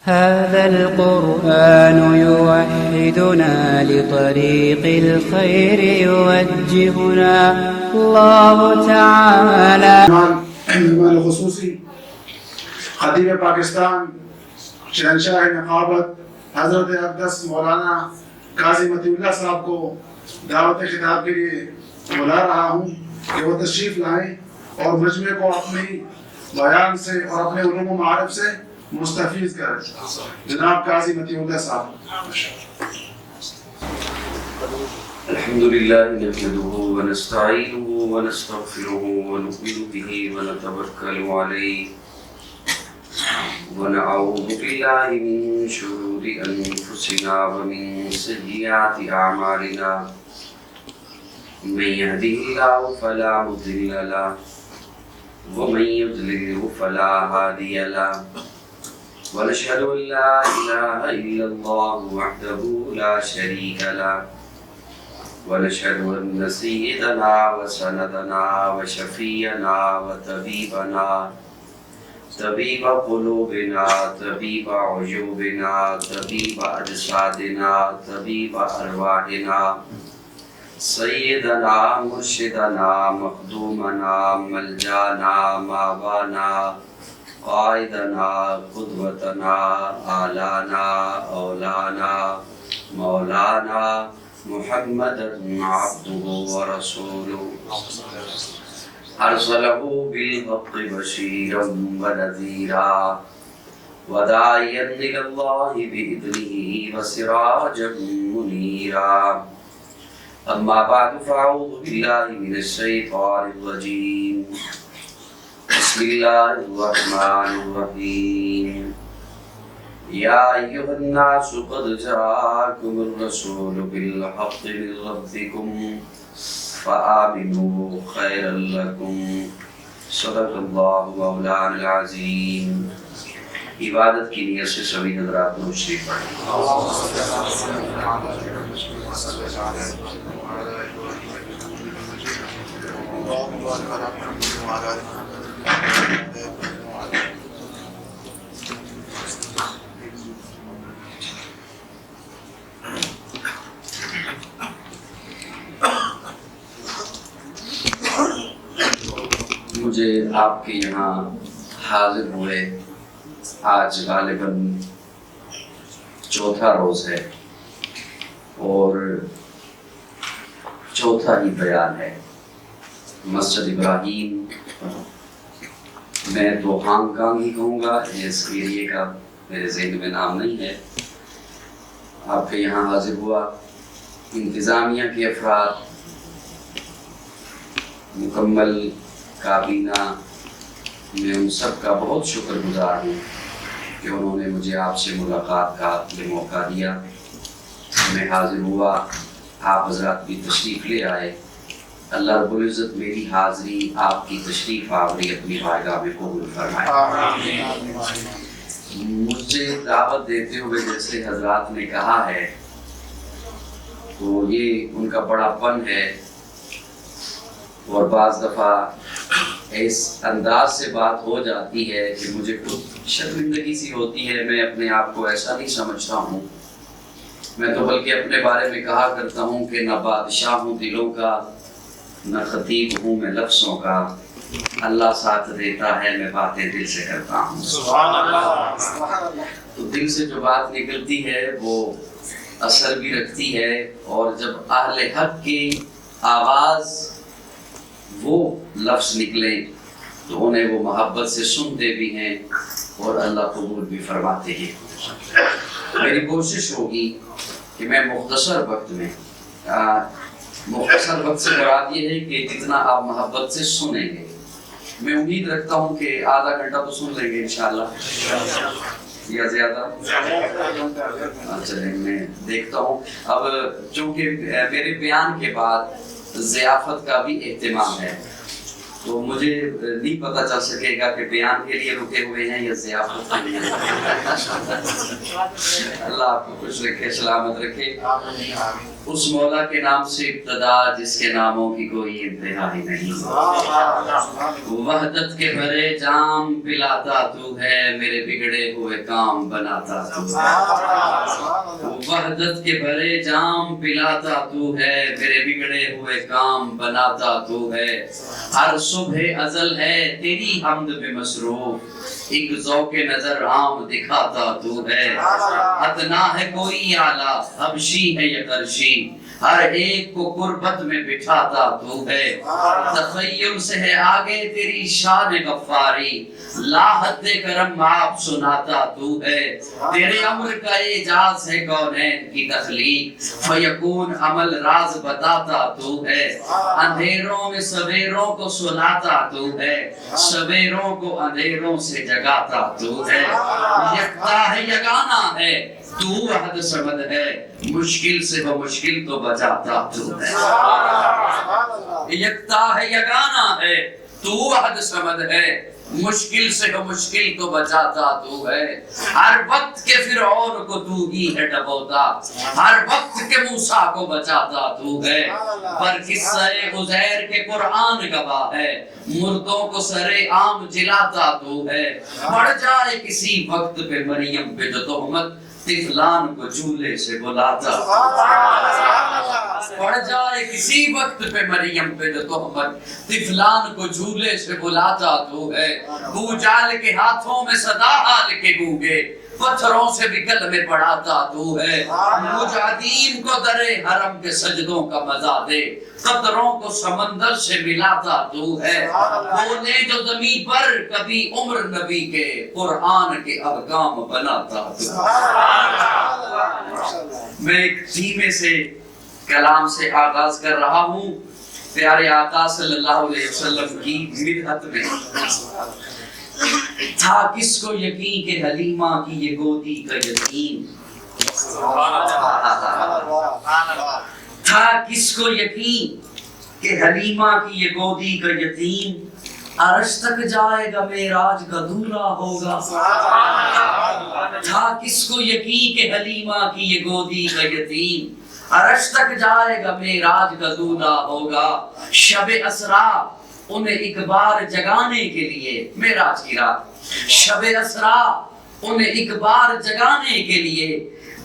هذا القرآن يوحدنا لطريق الخير يوجهنا الله تعالى. مہمان خصوصی خطیب پاکستان شہنشاہ نقابت حضرت اقدس مولانا قاضی متی اللہ صاحب کو دعوت خطاب کے لیے بلا رہا ہوں کہ وہ تشریف لائیں اور مجمع کو اپنی بیان سے اور اپنے علوم و معارف سے مستفیض کریں. جناب قاضی متی اللہ صاحب. الحمد لله نحمده ونستعينه ونستغفره ونؤمن به ونتوكل عليه ونعوذ بالله من شرور أنفسنا ومن سيئات أعمالنا من يهده الله فلا مضل له ومن يضلل فلا هادي له ونشهد أن لا إله إلا الله وحده لا شريك له ونشهد أن سيدنا وسندنا وشفينا وطبيبنا طبيب قلوبنا طبيب عيوبنا طبيب أجسادنا طبيب أرواحنا سيدنا مرشدنا مخدومنا ملجانا ماوانا قائدنا قدوتنا آلانا اولانا مولانا محمد عبده ورسوله ارسله بالحق بشيرا ونذيرا وداعيا الى الله باذنه وسراجا منيرا. اما بعد فاعوذ بالله من الشيطان الرجيم. بسم الله الرحمن الرحيم. يا أيها الناس قد جاءكم الرسول بالحق من ربكم فآمنوا خيرا لكم. صدق الله مولانا العظيم. عبادت کی نیت سے سبھی حضرات درود شریف مجھے آپ کے یہاں حاضر ہوئے آج غالباً چوتھا روز ہے اور چوتھا ہی بیان ہے. مسجد ابراہیم میں تو ہانگ کانگ ہی کہوں گا، اس ایریے کا میرے ذہن میں نام نہیں ہے. آپ کے یہاں حاضر ہوا. انتظامیہ کے افراد، مکمل کابینہ، میں ان سب کا بہت شکر گزار ہوں کہ انہوں نے مجھے آپ سے ملاقات کا یہ موقع دیا. میں حاضر ہوا، آپ حضرات بھی تشریف لے آئے. اللہ رب العزت میری حاضری آپ کی تشریف آوری اپنی بارگاہ میں قبول فرمائے. مجھے دعوت دیتے ہوئے جیسے حضرات نے کہا ہے تو یہ ان کا بڑا پن ہے، اور بعض دفعہ اس انداز سے بات ہو جاتی ہے کہ مجھے خود شرمندگی سی ہوتی ہے. میں اپنے آپ کو ایسا نہیں سمجھتا ہوں، میں تو بلکہ اپنے بارے میں کہا کرتا ہوں کہ نہ بادشاہ ہوں دلوں کا، نہ خطیب ہوں میں لفظوں کا. اللہ ساتھ دیتا ہے، میں باتیں دل سے کرتا ہوں. سبحان اللہ. تو دل سے جو بات نکلتی ہے وہ اثر بھی رکھتی ہے، اور جب اہل حق کی آواز وہ لفظ نکلے تو انہیں وہ محبت سے سنتے بھی ہیں اور اللہ قبول بھی فرماتے ہیں. میری کوشش ہوگی کہ میں مختصر وقت میں، مختصر وقت سے مراد یہ ہے کہ جتنا آپ محبت سے سنیں گے. میں امید رکھتا ہوں کہ آدھا گھنٹہ تو سن لیں گے انشاءاللہ یا زیادہ. چلیں میں دیکھتا ہوں. اب چونکہ میرے بیان کے بعد ضیافت کا بھی اہتمام ہے تو مجھے نہیں پتہ چل سکے گا کہ بیان کے لیے رکے ہوئے ہیں یا ضیافت کے لیے۔ اللہ آپ کو خوش رکھے، سلامت رکھے۔ اس مولا کے نام سے ابتدا جس کے ناموں کی کوئی انتہا ہی نہیں۔ وحدت کے بھرے جام پلاتا تو ہے، میرے بگڑے ہوئے کام بناتا تو ہے۔ وحدت کے بھرے جام پلاتا تو ہے، میرے بگڑے ہوئے کام بناتا تو ہے۔ ہر صبح ازل ہے تیری حمد میں مصروف، ایک ذوق نظر عام دکھاتا تو ہے۔ ادنا ہے کوئی اعلیٰ، حبشی ہے یا قرشی، ہر ایک کو قربت میں بٹھاتا تو ہے۔ تخیل سے ہے آگے تیری شان غفاری، لا حد کرم آپ سناتا تو ہے۔ تیرے امر کا اعجاز ہے کونین کی تخلیق، فیکون عمل راز بتاتا تو ہے۔ اندھیروں میں سویروں کو سلاتا تو ہے، سویروں کو اندھیروں سے جگاتا تو ہے۔ یکتا ہے یگانا ہے تو وحد سمد ہے، مشکل سے وہ مشکل تو بچاتا تو ہے۔ یکتا ہے یگانا ہے تو وحد سمد ہے، مشکل سے وہ مشکل تو بچاتا تو ہے۔ ہر وقت کے فرعون کو تو ہی ہے ڈبوتا، ہر وقت کے موسیٰ کو بچاتا تو ہے۔ پر قصہ عزیر کے قرآن گواہ ہے، مردوں کو سرے عام جلاتا تو ہے۔ پڑ جائے کسی وقت پہ مریم پہ جو تہمت، طفلان کو جھولے سے بلاتا۔ پڑ جائے کسی وقت پہ مریم پہ جو تہمت، طفلان کو جھولے سے بلاتا تو ہے۔ بو جال کے ہاتھوں میں صدا حال کے گونگے، پتھروں سے بھی گل میں پڑھاتا تو ہے۔ مجاہدین کو درے حرم کے سجدوں کا مزہ دے، قطروں کو سمندر سے ملاتا تو ہے۔ بولے جو زمین پر کبھی عمر نبی کے، قرآن کے احکام بناتا تو ہے۔ میں ایک دھیمے سے کلام سے آغاز کر رہا ہوں، پیارے آقا صلی اللہ علیہ وسلم کی مدحت میں۔ تھا کس کو یقین کہ حلیمہ کی یہ گودی کا یتیم، تھا کس کو یقین کہ حلیمہ کی یہ گودی کا یتیم عرش تک جائے گا معراج کا دورہ ہوگا۔ تھا کس کو یقین کہ حلیمہ کی یہ گودی کا یتیم عرش تک جائے گا معراج کا دورہ ہوگا۔ شب اسرا انہیں ایک بار جگانے کے لیے، معراج کی رات، شب اسرا انہیں ایک بار جگانے کے لیے،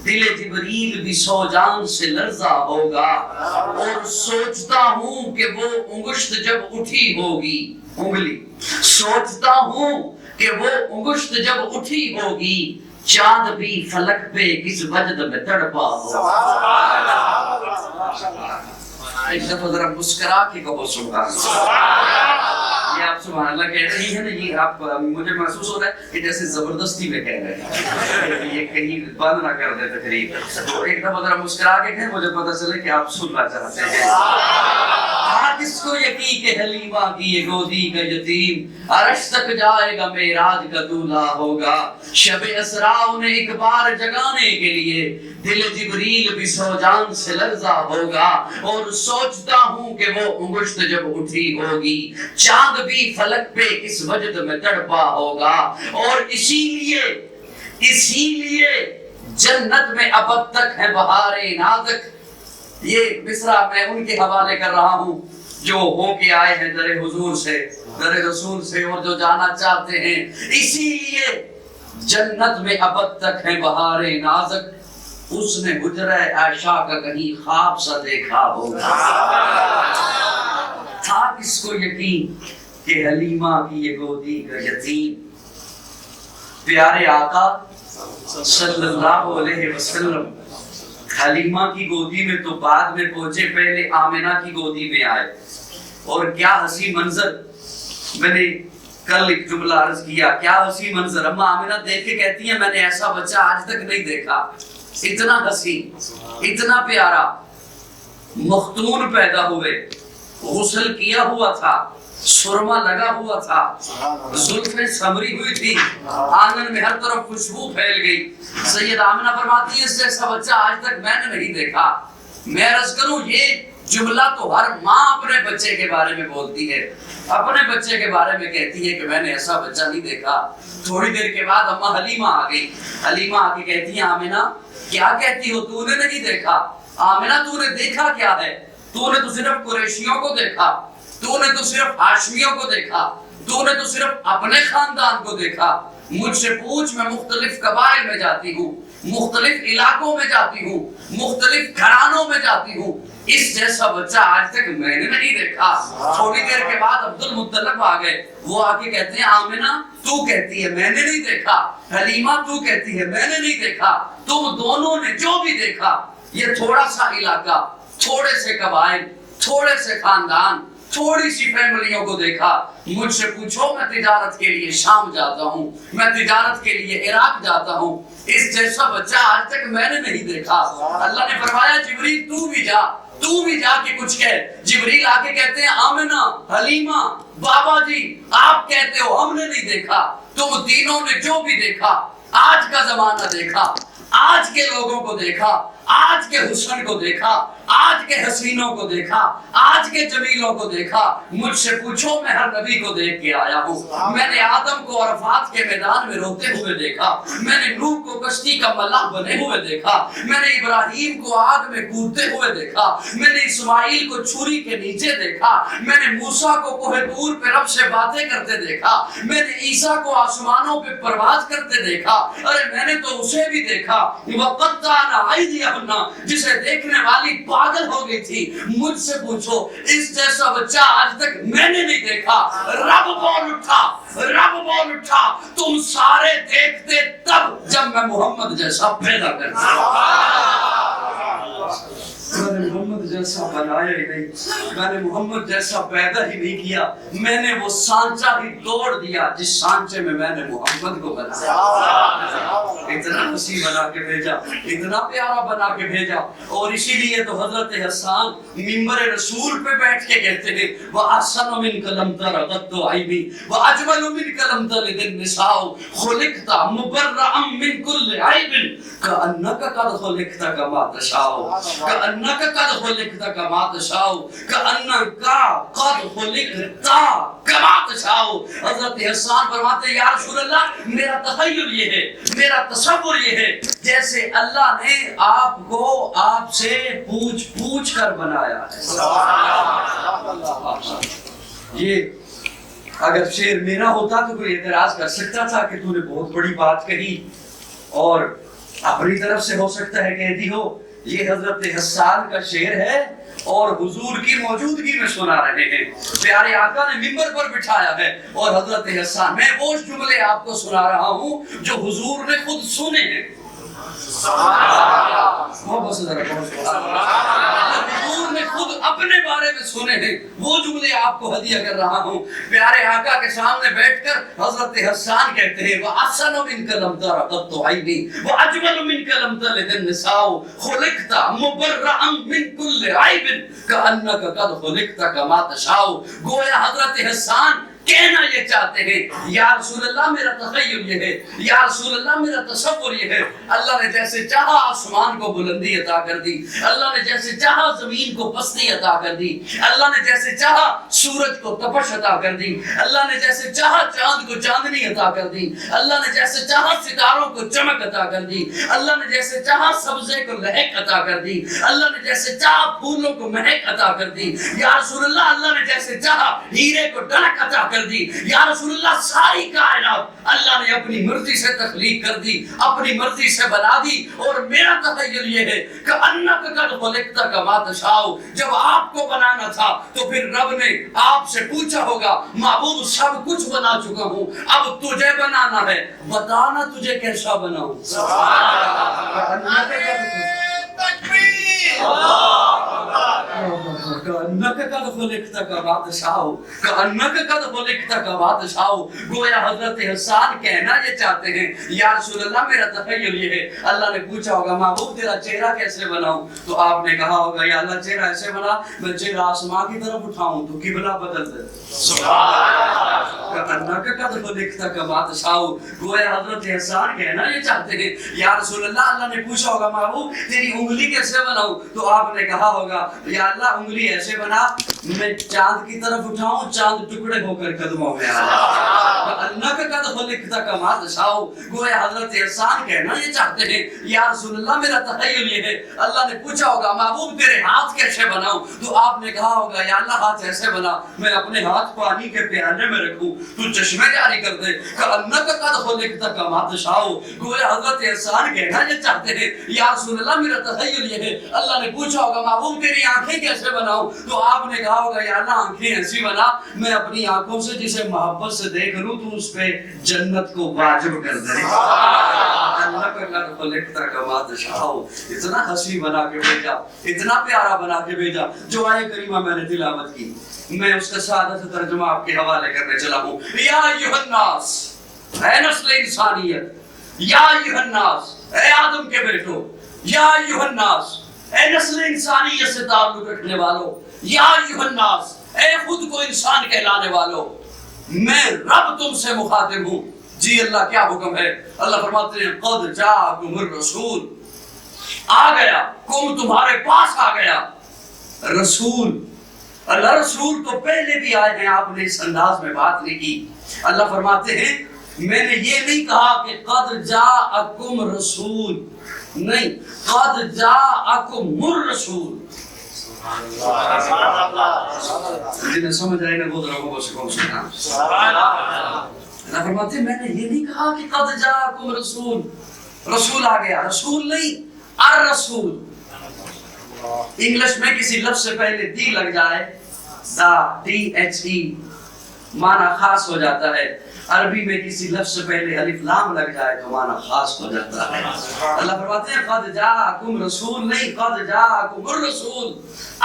دل جبریل بھی سو جان سے لرزا ہوگا۔ اور سوچتا ہوں کہ وہ انگشت جب اٹھی ہوگی، انگلی، سوچتا ہوں کہ وہ انگشت جب اٹھی ہوگی، چاند بھی فلک پہ کس وجد میں تڑپا ہوگا۔ ایک دفعہ ذرا مسکرا کے کہو سبحان اللہ۔ یہ آپ سبحان اللہ کہہ رہی ہیں نا، یہ آپ مجھے محسوس ہو رہا ہے کہ جیسے زبردستی میں کہہ رہے ہیں، یہ کہیں بند نہ کر دے تقریر۔ تو ایک دفعہ ذرا مسکرا کے کہیں، مجھے پتہ چلے کہ آپ سننا چاہتے ہیں۔ کس کو یقین کہ حلیمہ کی یہ گودی کا یتیم عرش تک جائے گا معراج کا دولہا ہوگا۔ شب اسرا انہیں ایک بار جگانے کے لیے، دل جبریل بھی سو جان سے لرزا ہوگا۔ اور سوچتا ہوں کہ وہ انگشت جب اٹھی ہوگی، چاند بھی فلک پہ اس وجد میں تڑپا ہوگا۔ اور اسی لیے جنت میں ابد تک ہے بہارے نازک۔ یہ مصرع میں ان کے حوالے کر رہا ہوں جو ہو کے آئے ہیں در حضور سے، در رسول سے، اور جو جانا چاہتے ہیں۔ اسی لیے جنت میں ابد تک ہے بہار نازک، اس نے حجرہ عائشہ کا کہیں خواب سا دیکھا ہوگا۔ تھا کس کو یقین کہ حلیمہ کی یہ گودی کا یتیم، پیارے آقا صلی اللہ علیہ وسلم حلیمہ کی گودی میں تو بعد میں پہنچے، پہلے آمنہ کی گودی میں آئے۔ اور کیا حسین منظر، میں نے کل ایک جملہ عرض کیا، کیا حسین منظر۔ اما آمنہ دیکھ کے کہتی ہیں میں نے ایسا بچہ آج تک نہیں دیکھا، اتنا حسین، اتنا پیارا۔ مختون پیدا ہوئے، غسل کیا ہوا تھا، سرما لگا ہوا تھا، زلفیں سمری ہوئی تھی، آنگن میں ہر طرف خوشبو پھیل گئی۔ سید آمنہ فرماتی ہے اس جیسا بچہ آج تک میں نے نہیں دیکھا۔ میں عرض کروں یہ جملہ تو ہر ماں اپنے بچے کے بارے میں بولتی ہے، اپنے بچے کے بارے میں کہتی ہے کہ میں نے ایسا بچہ نہیں دیکھا۔ تھوڑی دیر کے بعد اماں حلیمہ آ گئی، حلیمہ آ کے کہتی ہے آمنہ کیا کہتی ہو، تو نے نہیں دیکھا؟ آمنہ تو نے دیکھا کیا ہے؟ تو نے تو صرف قریشیوں کو دیکھا، تو نے تو صرف ہاشمیوں کو دیکھا، تو نے تو صرف اپنے خاندان کو دیکھا۔ مجھ سے پوچھ، میں مختلف قبائل میں جاتی ہوں، مختلف علاقوں میں جاتی ہوں، مختلف گھرانوں میں جاتی ہوں، اس جیسا بچہ آج تک میں نے نہیں دیکھا۔ تھوڑی دیر کے بعد عبد المطلب آ گئے، وہ آ کے کہتے ہیں آمنہ تو کہتی ہے میں نے نہیں دیکھا، حلیمہ تو کہتی ہے میں نے نہیں دیکھا، تم دونوں نے جو بھی دیکھا، یہ تھوڑا سا علاقہ، تھوڑے سے قبائل، تھوڑے سے خاندان، تھوڑی سی فیملیوں کو دیکھا۔ مجھ سے پوچھو، میں تجارت کے لیے شام جاتا ہوں، میں تجارت کے لیے عراق جاتا ہوں، اس جیسا بچہ آج تک میں نے نہیں دیکھا۔ اللہ نے فرمایا جبریل تو بھی جا کے کچھ کہہ۔ جبریل آ کے کہتے ہیں آمنہ، حلیمہ، بابا جی آپ کہتے ہو ہم نے نہیں دیکھا، تم تینوں نے جو بھی دیکھا، آج کا زمانہ دیکھا، آج کے لوگوں کو دیکھا، آج کے حسن کو دیکھا، آج کے حسینوں کو دیکھا، آج کے جمیلوں کو دیکھا۔ مجھ سے پوچھو، میں ہر نبی کو دیکھ کے آیا ہوں۔ میں نے آدم کو عرفات کے میدان میں روتے ہوئے دیکھا، میں نے نوح کو کشتی کا ملاح بنے ہوئے دیکھا، میں نے ابراہیم کو آگ میں کودتے ہوئے دیکھا، میں نے اسماعیل کو چھری کے نیچے دیکھا، میں نے موسیٰ کو کوہ طور پہ رب سے باتیں کرتے دیکھا، میں نے عیسیٰ کو آسمانوں پہ پرواز کرتے دیکھا، ارے میں نے تو اسے بھی دیکھا وَقَطَّعْنَا أَيْدِيَهُنَّ، جسے دیکھنے والی پاگل ہو گئی تھی۔ مجھ سے پوچھو، اس جیسا بچہ آج تک میں نے نہیں دیکھا۔ رب بول اٹھا، تم سارے دیکھتے تب جب میں محمد جیسا پیدا کرتا۔ میں نے محمد جیسا بنایا ہی نہیں، میں نے محمد جیسا پیدا ہی نہیں کیا، میں نے وہ سانچہ ہی توڑ دیا جس سانچے میں نے محمد کو بنایا۔ اتنا حسین بنا کے بھیجا، اتنا پیارا بنا کے بھیجا، اور اسی لیے تو حضرت حسان منبر رسول پہ بیٹھ کے کہتے ہیں وَأَحْسَنُ مِنْكَ لَمْ تَرَ قَطُّ عَيْنِي وَأَجْمَلُ مِنْكَ لَمْ تَلِدِ النِّسَاءُ خُلِقْتَ مُبَرَّأً مِنْ كُلِّ عَيْبٍ كَأَنَّكَ قَدْ خُلِقْتَ كَمَا تَشَاءُ كَأَنَّكَ قَدْ خُلِقْتَ كَمَا تَشَاءُ كَأَنَّكَ قَدْ خُلِقْتَ كَمَا تَشَاءُ۔ حضرت حسان فرماتے ہیں یا رسول اللہ، میرا تخیل یہ ہے، میرا تصور یہ ہے جیسے اللہ نے آپ کو آپ سے پوچھ کر بنایا ہے۔ یہ اگر شعر میرا ہوتا تو کوئی اعتراض کر سکتا تھا کہ تو نے بہت بڑی بات کہی اور اپنی طرف سے ہو سکتا ہے کہہ دی ہو۔ یہ حضرت حسان کا شعر ہے اور حضور کی موجودگی میں سنا رہے ہیں۔ پیارے آقا نے منبر پر بٹھایا ہے اور حضرت حسان، میں وہ جملے آپ کو سنا رہا ہوں جو حضور نے خود سنے ہیں۔ حضور نے خود اپنے بارے میں سنے ہیں، وہ جملے آپ کو ہدیہ کر رہا ہوں۔ پیارے آقا کے سامنے بیٹھ کر حضرت حسان کہتے ہیں وَأَحْسَنُ مِنْكَ لَمْ تَرَ قَطُّ عَيْنِي وَأَجْمَلُ مِنْكَ لَمْ تَلِدِ النِّسَاءُ خُلِقْتَ مُبَرَّأً مِنْ كُلِّ عَيْبٍ كَأَنَّكَ قَدْ خُلِقْتَ كَمَا تَشَاءُ۔ گویا حضرت حسان کہنا یہ چاہتے ہیں یا رسول اللہ میرا تخیل یہ ہے، یا رسول اللہ میرا تصور یہ ہے، اللہ نے جیسے چاہا آسمان کو بلندی عطا کر دی، اللہ نے جیسے چاہا زمین کو پستی عطا کر دی، اللہ نے جیسے چاہا سورج کو تپش عطا کر دی، اللہ نے جیسے چاہا چاند کو چاندنی عطا کر دی، اللہ نے جیسے چاہا ستاروں کو چمک عطا کر دی، اللہ نے جیسے چاہا سبزے کو لہک عطا کر دی، اللہ نے جیسے چاہا پھولوں کو مہک عطا کر دی، یا رسول اللہ نے جیسے چاہا ہیرے کو ڈھلک عطا کر دی، یا رسول اللہ ساری کائنات اللہ نے اپنی مرضی سے تخلیق کر دی، اپنی مرضی سے بنا دی۔ اور میرا تخیل یہ ہے کہ اَنَّكَ قَدْ خُلِقْتَ كَمَا تَشَاءُ، جب آپ کو بنانا تھا تو پھر رب نے آپ سے پوچھا ہوگا معبود سب کچھ بنا چکا ہوں، اب تجھے بنانا ہے، بتانا تجھے کیسا بناؤں۔ قد خلقت كما تشاء كأنك قد خلقت كما تشاء. گویا حضرت حسان کہنا یہ چاہتے ہیں یا رسول اللہ میرا تخیل یہ ہے. اللہ نے پوچھا ہوگا محبوب تیرا چہرہ کیسے بناؤں؟ تو آپ نے کہا ہوگا یا اللہ چہرہ ایسے بنا میں چہرہ آسمان کی طرف اٹھاؤں تو قبلہ بدل دے. كأنك قد خلقت كما تشاء. گویا حضرت حسان کہنا یہ چاہتے ہیں یا رسول اللہ اللہ نے پوچھا ہوگا محبوب تیری انگلی کیسے بناؤں؟ تو آپ نے کہا ہوگا یا اللہ انگلی ایسے بنا میں چاند کی طرف اٹھاؤں چاند ٹکڑے ہو کر قدموں میں آ جائے. كأنك قد خلقت كما تشاء. گویا حضرت حسان کہنا یہ چاہتے ہیں یا رسول اللہ میرا تخیل یہ ہے. اللہ نے پوچھا ہوگا محبوب تیرے ہاتھ کیسے بناؤں؟ تو آپ نے کہا ہوگا یا اللہ ہاتھ ایسے بنا میں اپنے ہاتھ پانی کے پیالے میں رکھوں تو چشمے جاری کر دے. كأنك قد خلقت كما تشاء. گویا حضرت حسان کہنا یہ چاہتے ہیں یا رسول اللہ میرا تخیل یہ ہے. اللہ نے پوچھا ہوگا محبوب تیری آنکھیں کیسے بناؤں؟ تو آپ نے کہا ہوگا یا اللہ آنکھیں ایسی بنا میں اپنی آنکھوں سے جسے محبت سے دیکھ لوں تو اس پہ جنت کو واجب کر دے. اتنا حسین بنا کے بھیجا اتنا پیارا بنا کے بھیجا. جو آیت کریمہ میں نے تلاوت کی میں اس کا سادہ سے ترجمہ آپ کے حوالے کرنے چلا ہوں. یا ایھا الناس اے نسل انسانیت یا ایھا الناس اے آدم کے بیٹو یا ایھا الناس اے نسل انسانیت سے تعلق رکھنے والوں یا ایھا الناس اے خود کو انسان کہلانے والوں میں رب تم سے مخاطب ہوں. جی اللہ کیا حکم ہے؟ اللہ فرماتے ہیں قد جاءکم الرسول. آ گیا کم تمہارے پاس آ گیا رسول. اللہ رسول تو پہلے بھی آئے ہیں آپ نے اس انداز میں بات نہیں کی. اللہ فرماتے ہیں میں نے یہ نہیں کہا کہ قد جاءکم رسول نہیں قد جاءکم الرسول. جنہیں سمجھ آئے نا وہ ذرا وہ سے کون سنا. اللہ فرماتے ہیں میں نے یہ نہیں کہا کہ قد جاءکم رسول رسول آ گیا رسول نہیں الرسول. انگلش میں کسی لفظ سے پہلے دی لگ جائے دا ڈی ایچ ای معنی خاص ہو جاتا ہے. عربی میں کسی لفظ سے پہلے الف لام لگ جائے تو معنی خاص ہو جاتا ہے. اللہ فرماتے ہیں قد جاءکم رسول نہیں قد جاءکم الرسول.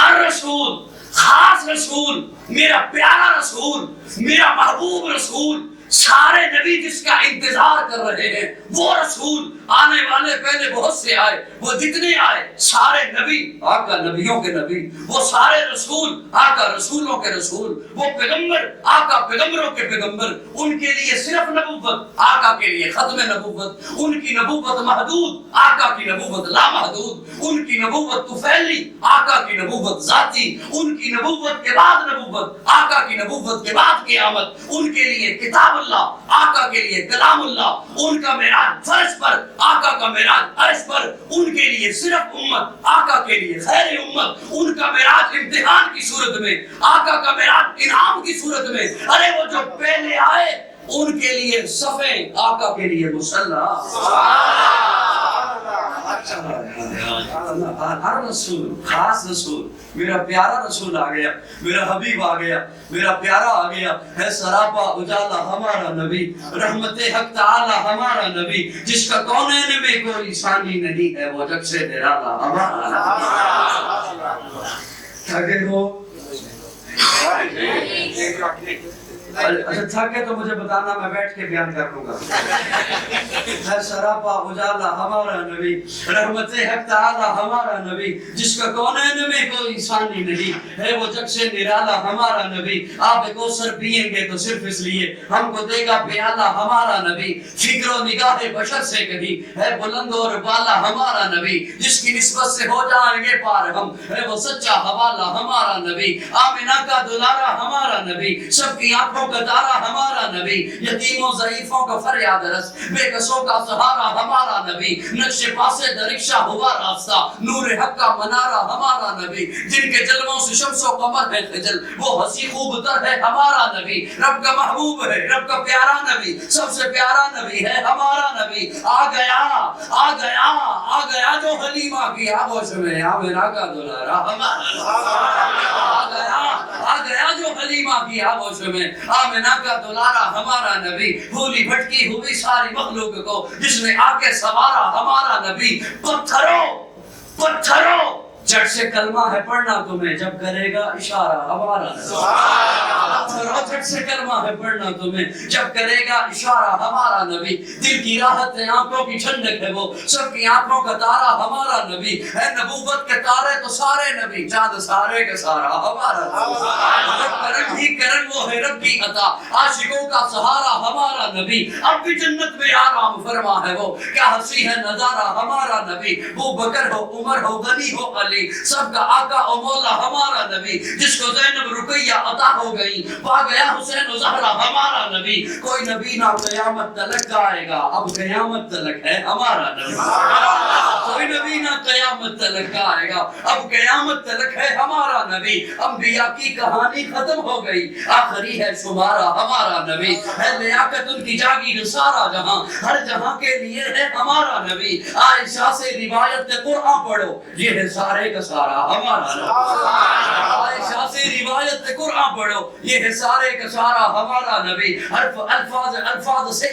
الرسول خاص رسول میرا پیارا رسول میرا محبوب رسول سارے نبی جس کا انتظار کر رہے ہیں وہ رسول. آنے والے پہلے بہت سے آئے وہ جتنے آئے سارے نبی آقا نبیوں کے نبی وہ سارے رسول آقا رسولوں کے رسول وہ پیغمبر آقا پیغمبروں کے پیغمبر. ان کے لیے صرف نبوت آقا کے لیے ختم نبوت. ان کی نبوت محدود آقا کی نبوت لامحدود. ان کی نبوت طفیلی آقا کی نبوت ذاتی. ان کی نبوت کے بعد نبوت آقا کی نبوت کے بعد قیامت. ان کے لیے کتاب اللہ آقا کے لیے کلام اللہ. ان کا معراج فرش پر آقا کا معراج عرش پر. ان کے لیے صرف امت آقا کے لیے خیر امت. ان کا معراج امتحان کی صورت میں آقا کا معراج انعام کی صورت میں. ارے وہ جو پہلے آئے ان کے لیے صفیں آقا کے لیے مصلی. ہر رسول خاص رسول میرا پیارا رسول آ گیا میرا حبیب آ گیا میرا پیارا آ گیا ہے سراپا اجالا ہمارا نبی رحمت حق تعالی ہمارا نبی جس کا کونین میں کوئی ثانی نہیں ہے وہ جگ سے نرالا ہمارا نبی. تھکے ہو اچھا تھک ہے تو مجھے بتانا میں بیٹھ کے بیان کر لوں گا. ہے سراپا اجالا ہمارا نبی رحمت حق تعالی ہمارا نبی جس کا کونین میں کوئی ثانی نہیں ہے وہ جگ سے نرالا ہمارا نبی. آپ کوثر پیئیں گے تو صرف اس لیے ہم کو دے گا پیالہ ہمارا نبی. فکر و نگاہ بشر سے کہیں ہے بلند اور بالا ہمارا نبی جس کی نسبت سے ہو جائیں گے پار ہم ہے وہ سچا حوالہ ہمارا نبی. آمنہ کا دلارا ہمارا نبی سب کی آنکھوں کا تارا ہمارا نبی. یتیموں ضعیفوں کا فریاد رس بے کسوں کا سہارا ہمارا نبی. نقش پاسے درکشہ ہوا راستہ نور حق کا منارہ ہمارا نبی. جن کے جلووں سے شمس و قمر ہے خجل وہ ہنسی خوب تر ہے ہمارا نبی. رب کا محبوب ہے رب کا پیارا نبی سب سے پیارا نبی ہے ہمارا نبی. آ گیا آ گیا آ گیا جو حلیمہ کی آغوش میں آمنہ کا دلارا ہمارا. آ گیا آ گیا جو حلیمہ کی آغوش میں آمنہ کا دلارا ہمارا نبی. بھولی بھٹکی ہوئی ساری مخلوق کو جس نے آ کے سوارا ہمارا نبی. پتھروں جٹ سے کلمہ ہے پڑھنا تمہیں، جب کرے گا اشارہ ہمارا نبی۔ جٹ سے کلمہ ہے پڑھنا تمہیں، جب کرے گا اشارہ ہمارا نبی۔ دل کی راحت ہے، آنکھوں کی ٹھنڈک ہے، وہ سب کی آنکھوں کا تارا ہمارا نبی ہے۔ نبوت کے تارے تو سارے نبی، چاند سارے کا سارا ہمارا نبی۔ کرم ہی کرم وہ ہے رب کی عطا، عاشقوں کا سہارا ہمارا نبی۔ اب بھی جنت میں آرام فرما ہے وہ، کیا ہنسی ہے نظارہ ہمارا نبی۔ ابو بکر ہو، عمر ہو، غنی ہو، علی، سب کا آقا و مولا ہمارا نبی۔ جس کو زینب رقیہ عطا ہو گئی، پا گیا حسین و زہرا ہمارا نبی۔ کوئی نبی نہ قیامت تلک آئے گا، اب قیامت تلک ہے ہمارا نبی۔ کوئی نبی نہ قیامت تلک آئے گا، اب قیامت تلک ہے ہمارا نبی۔ انبیاء کی کہانی ختم ہو گئی، آخری ہے شمارا ہمارا نبی۔ ہے لیاقت ان کی جاگیر سارا جہاں، ہر جہاں کے لیے ہے ہمارا نبی۔ عائشہ سے روایت قرآن پڑھو، یہ ہے سارے کا سارا ہمارا نبی۔ عائشہ سے روایت قرآن پڑھو، یہ ہے سارے کا سارا ہمارا نبی۔ الفاظ سے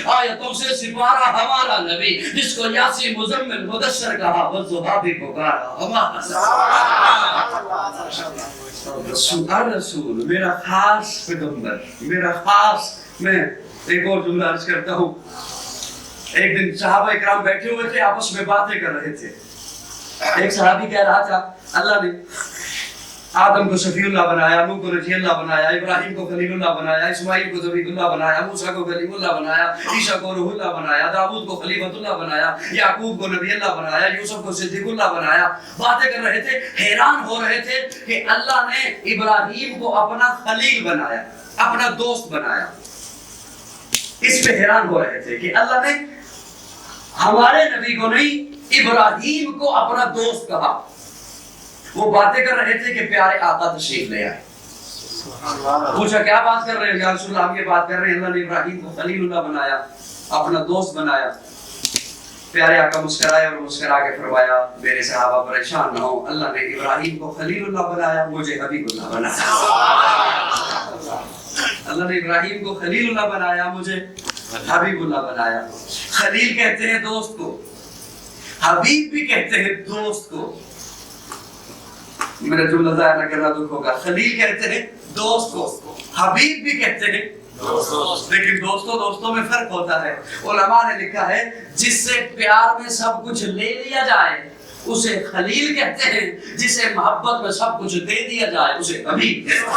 آیتوں سے سپارہ ہمارا نبی۔ جس کو یاسین مزمل مدثر کہا، والضحیٰ بھی پکارا ہمارا نبی۔ الرسول میرا خاص پیغمبر، میرا خاص۔ میں ایک اور جملہ عرض کرتا ہوں۔ ایک دن صحابہ اکرام بیٹھے ہوئے تھے، آپس میں باتیں کر رہے تھے۔ ایک صحابی کہہ رہا تھا، اللہ نے آدم کو شفیع اللہ بنایا، نوح کو نجی اللہ بنایا، ابراہیم کو خلیل اللہ بنایا، اسماعیل کو ذبیح اللہ بنایا، موسیٰ کو کلیم اللہ بنایا، عیسیٰ کو روح اللہ بنایا، داؤد کو خلیفۃ اللہ بنایا، یعقوب کو نبی اللہ بنایا، یوسف کو صدیق اللہ بنایا۔ باتیں کر رہے تھے، حیران ہو رہے تھے کہ اللہ نے ابراہیم کو اپنا خلیل بنایا، اپنا دوست بنایا۔ اس پہ حیران ہو رہے تھے کہ اللہ نے ہمارے نبی کو نہیں، ابراہیم کو اپنا دوست کہا۔ وہ باتیں کر رہے تھے کہ پیارے آقا تشریف لے آئے۔ پوچھا کیا بات کر رہے ہیں؟ یا رسول اللہ، ہم یہ بات کر رہے ہیں اللہ نے ابراہیم کو خلیل اللہ بنایا، اپنا دوست بنایا۔ پیارے آقا مسکرائے اور مسکرا کے فرمایا، میرے صحابہ پریشان نہ ہو، اللہ نے ابراہیم کو خلیل اللہ بنایا، مجھے حبیب اللہ بنایا۔ اللہ نے ابراہیم کو خلیل اللہ بنایا، مجھے حبیب اللہ بنایا۔ خلیل کہتے ہیں دوست کو، حبیب بھی کہتے ہیں دوست کو۔ میرا جملہ ضائع نہ کرنا دکھ ہوگا۔ خلیل کہتے ہیں دوست کو، حبیب بھی کہتے ہیں دوست۔ لیکن دوستوں میں فرق ہوتا ہے۔ علماء نے لکھا ہے، جس سے پیار میں سب کچھ لے لیا جائے اسے خلیل کہتے ہیں، جسے محبت میں سب کچھ دے دیا جائے اسے حبیب کہتے ہیں۔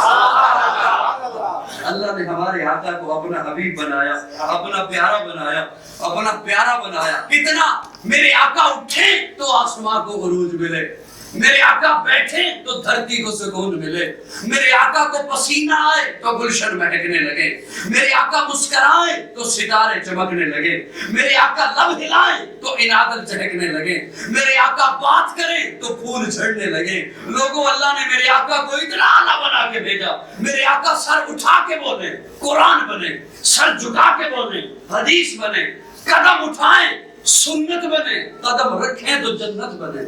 اللہ نے ہمارے آقا کو اپنا حبیب بنایا، اپنا پیارا بنایا، اپنا پیارا بنایا۔ کتنا میرے آقا اٹھے تو آسمان کو عروج ملے، میرے آقا بیٹھے تو دھرتی کو سکون ملے، میرے آقا کو پسینہ آئے تو گلشن مہکنے لگے، میرے آقا مسکرائے تو ستارے چمکنے لگے، میرے آقا لب ہلائے تو انادل چہکنے لگے، میرے آقا بات کرے تو پھول جھڑنے لگے۔ لوگوں، اللہ نے میرے آقا کو اتنا اعلیٰ بنا کے بھیجا، میرے آقا سر اٹھا کے بولے قرآن بنے، سر جھکا کے بولے حدیث بنے، قدم اٹھائیں سنت بنے، قدم رکھیں تو جنت بنے۔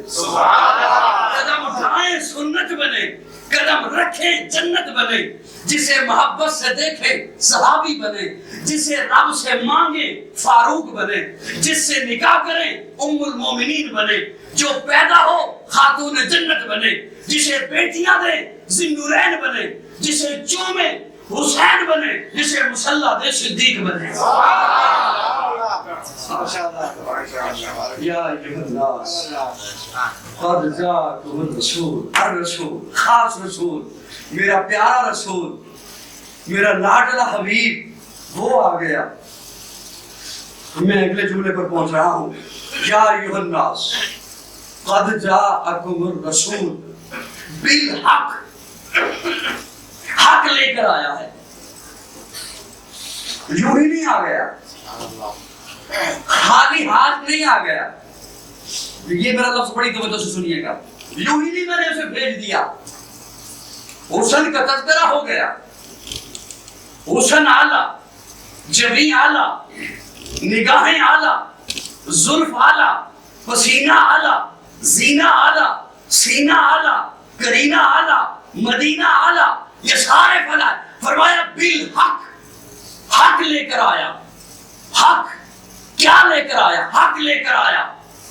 قدم اٹھائیں سنت بنے، قدم رکھیں جنت بنے۔ جسے محبت سے دیکھے صحابی بنے، جسے رب سے مانگے فاروق بنے، جس سے نکاح کریں ام المومنین بنے، جو پیدا ہو خاتون جنت بنے، جسے بیٹیاں دے ذی-النورین بنے، جسے چومے حسین بنے، جسے مسلح دے صدیق بنے۔ یا ایھا الناس قد جاءکم الرسول، الرسول خاص رسول، میرا پیارا رسول، میرا لاڈلا حبیب وہ آ گیا۔ میں اگلے جملے پر پہنچ رہا ہوں۔ یا ایھا الناس قد جاءکم الرسول بالحق، حق لے کر آیا ہے، یوں ہی نہیں آ گیا، خالی ہاتھ نہیں آ گیا۔ یہ میرا لفظ بڑی توجہ سے سنیے گا، یوں ہی نہیں میں نے اسے بھیج دیا۔ حسن کا تذکرہ ہو گیا، حسن اعلیٰ، جبیں اعلیٰ، نگاہیں اعلیٰ، زلف اعلیٰ، پسینہ اعلیٰ، زینہ اعلیٰ، سینہ اعلیٰ، کرینہ اعلیٰ، مدینہ اعلیٰ، یہ سارے فلاح۔ فرمایا بالحق، حق لے کر آیا۔ حق کیا لے کر آیا؟ حق لے کر آیا،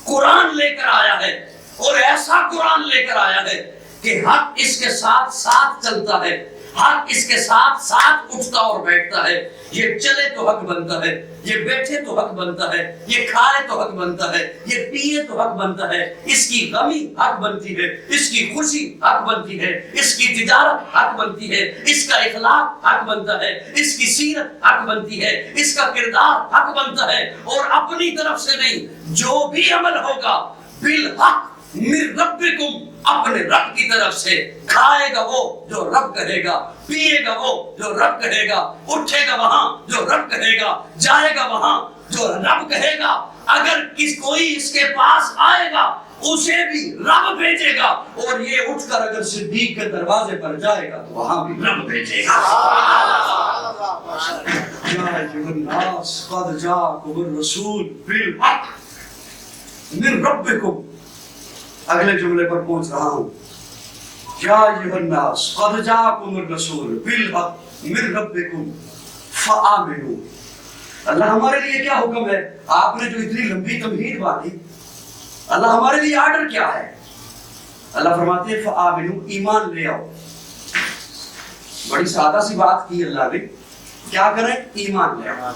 قرآن لے کر آیا ہے۔ اور ایسا قرآن لے کر آیا ہے کہ حق اس کے ساتھ ساتھ چلتا ہے، حق اس کے ساتھ ساتھ اٹھتا اور بیٹھتا ہے. یہ چلے تو حق بنتا ہے، یہ بیٹھے تو حق بنتا ہے، یہ کھائے تو حق بنتا ہے، یہ پیے تو حق بنتا ہے. اس کی غمی حق بنتی ہے، اس کی خوشی حق بنتی ہے، اس کی تجارت حق بنتی ہے، اس کا اخلاق حق بنتا ہے، اس کی سیرت حق بنتی ہے، اس کا کردار حق بنتا ہے. اور اپنی طرف سے نہیں، جو بھی عمل ہوگا بالحق من ربکم، اپنے رب کی طرف سے. کھائے گا وہ جو رب کہے گا، پیے گا وہ جو رب کہے گا، اٹھے گا وہاں جو رب کہے گا، جائے گا وہاں جو رب کہے گا. اگر کوئی اس کے پاس آئے گا اسے بھی رب بھیجے گا، اور یہ اٹھ کر اگر صدیق کے دروازے پر جائے گا تو وہاں بھی رب بھیجے گا. یا ایھا الناس قد جاءکم الرسول بالحق من ربکم. اگلے جملے پر پہنچ رہا ہوں. یا ایھا الناس قد جاءکم الرسول بالحق من ربکم فآمنوا. اللہ ہمارے لیے کیا حکم ہے؟ آپ نے جو اتنی لمبی تمہید باندھی، اللہ ہمارے لیے آرڈر کیا ہے؟ اللہ فرماتے ہیں فآمنوا، ایمان لے آؤ. بڑی سادہ سی بات کی اللہ نے، کیا کریں؟ ایمان لے آؤ.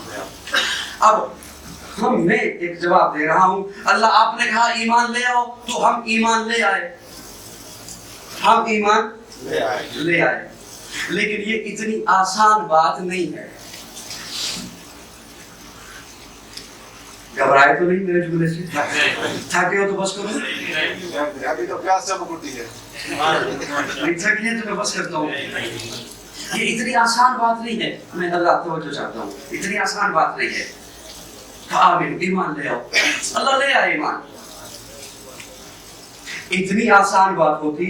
اب میں ایک جواب دے رہا ہوں. اللہ آپ نے کہا ایمان لے آؤ تو ہم ایمان لے آئے، ہم ایمان لے آئے. لیکن یہ اتنی آسان بات نہیں ہے. گھبرائے تو نہیں میرے جملے سے؟ تھکے ہو تو بس کرو. ابھی تو پیاس سے پکڑتی ہے. نہیں تھکی ہے تو میں بس کرتا ہوں. یہ اتنی آسان بات نہیں ہے. میں حضرات توجہ چاہتا ہوں، اتنی آسان بات نہیں ہے. آمین، ایمان لے آؤ. اللہ لے آئے ایمان. اتنی آسان بات ہوتی،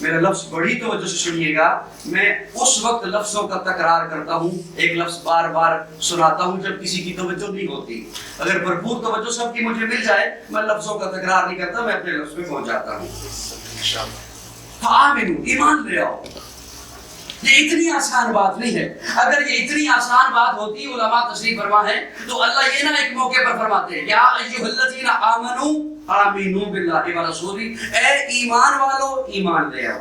میرا لفظ بڑی توجہ سے سنیے گا. میں اس وقت لفظوں کا تکرار کرتا ہوں، ایک لفظ بار بار سناتا ہوں جب کسی کی توجہ نہیں ہوتی. اگر بھرپور توجہ سب کی مجھے مل جائے، میں لفظوں کا تکرار نہیں کرتا، میں اپنے لفظ پہ پہنچ جاتا ہوں. آمین، ایمان لے آؤ. یہ اتنی آسان بات نہیں ہے. اگر یہ اتنی آسان بات ہوتی، علماء تشریف فرما ہے، تو اللہ یہ نہ ایک موقع پر فرماتے ہیں یا ایھا الذین آمنوا آمنوا باللہ ورسولہ، اے ایمان والو ایمان لے آؤ.